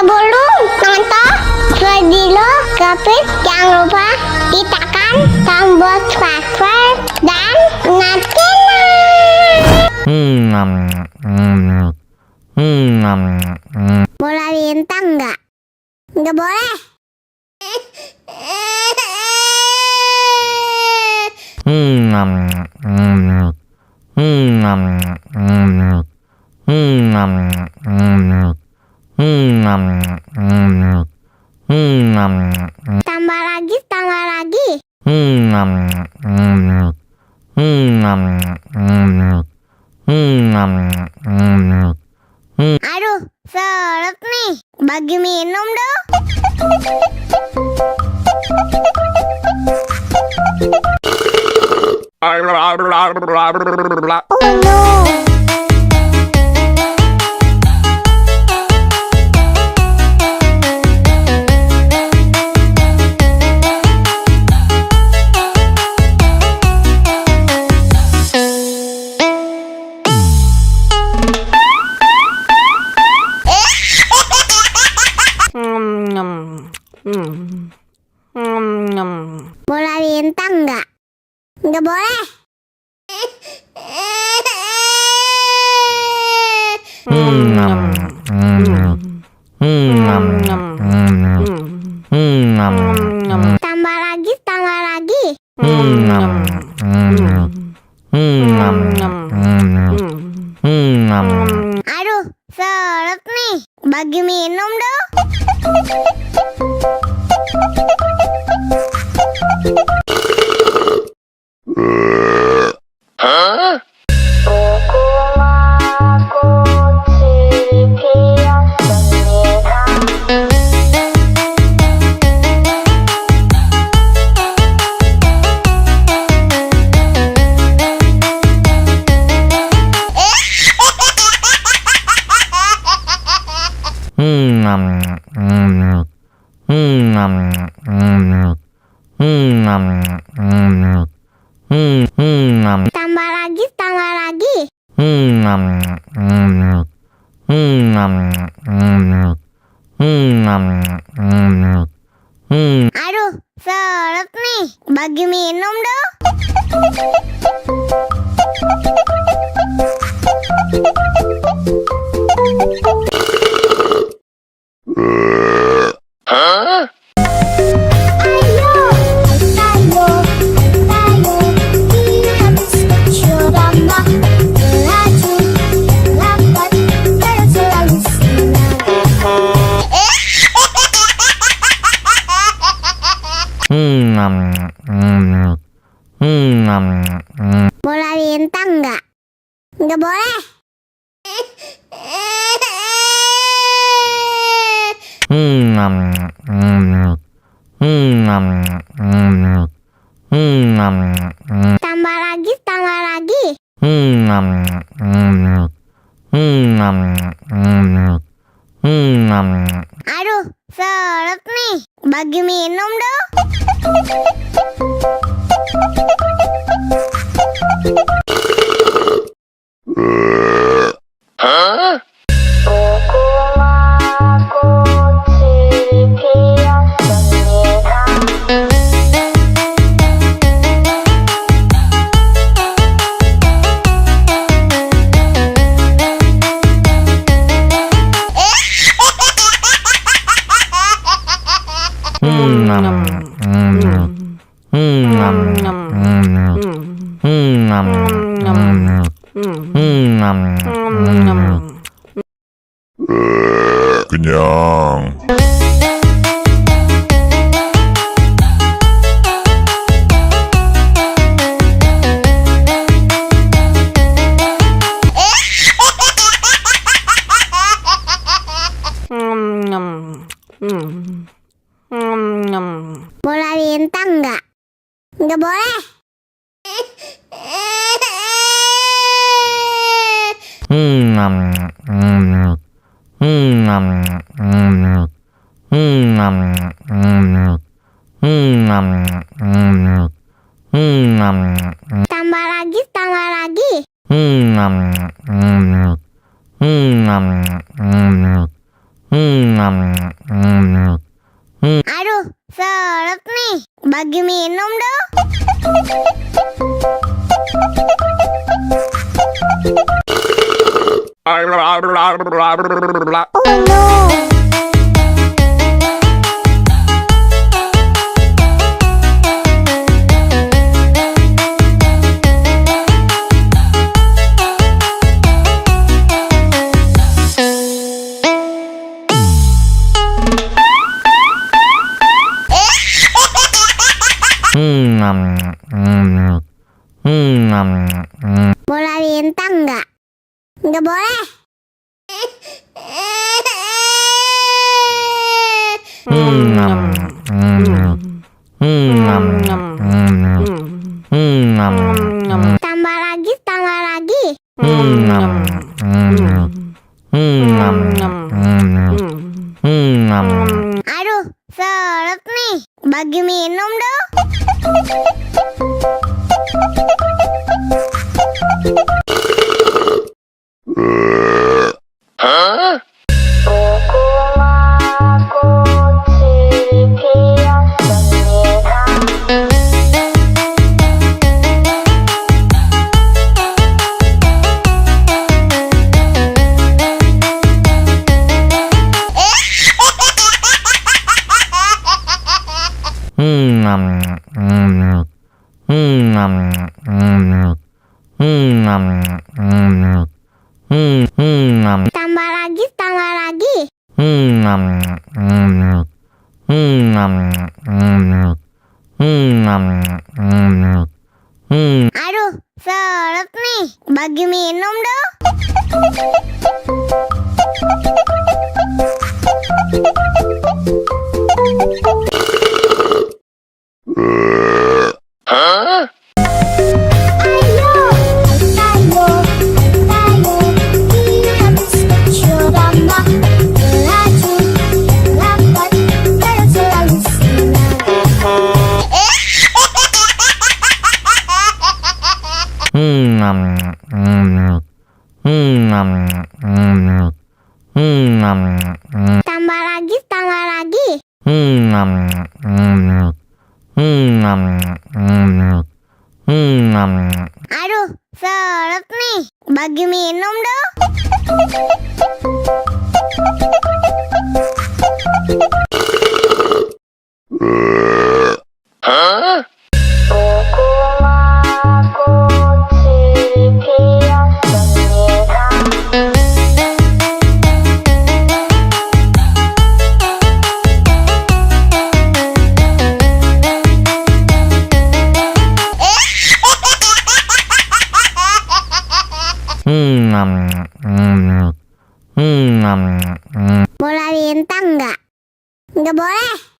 Sebelum nonton video Kepit, jangan lupa tekan tombol subscribe dan nyalakan. Bola bintang nggak? Nggak boleh. Tambah lagi, tambah lagi. Aduh, seret nih. Bagi minum dong. Oh no. Bola bintang nggak? Nggak boleh. Tambah lagi, tambah lagi. Aduh, seret nih. Bagi minum dong. Tambah lagi, tambah lagi. Aduh, seret nih. Bagi minum dong. Bola bintang nggak? Nggak boleh. Tambah lagi, tambah lagi. Aduh, seret nih. Bagi minum dong. Kenyang. Bola bintang nggak? Nggak boleh. Tambah lagi, tambah lagi. Aduh, seret nih. Bagi minum dong. Oh no. Bola bintang nggak? Nggak boleh. Tambah lagi, tambah lagi. Aduh, seret nih. Bagi minum dong. Tambah lagi, tambah lagi. Aduh, seret nih. Bagi minum dong. Tambah lagi, tambah lagi. Aduh, seret nih. Bagi minum dong. Bola bintang nggak? Nggak boleh.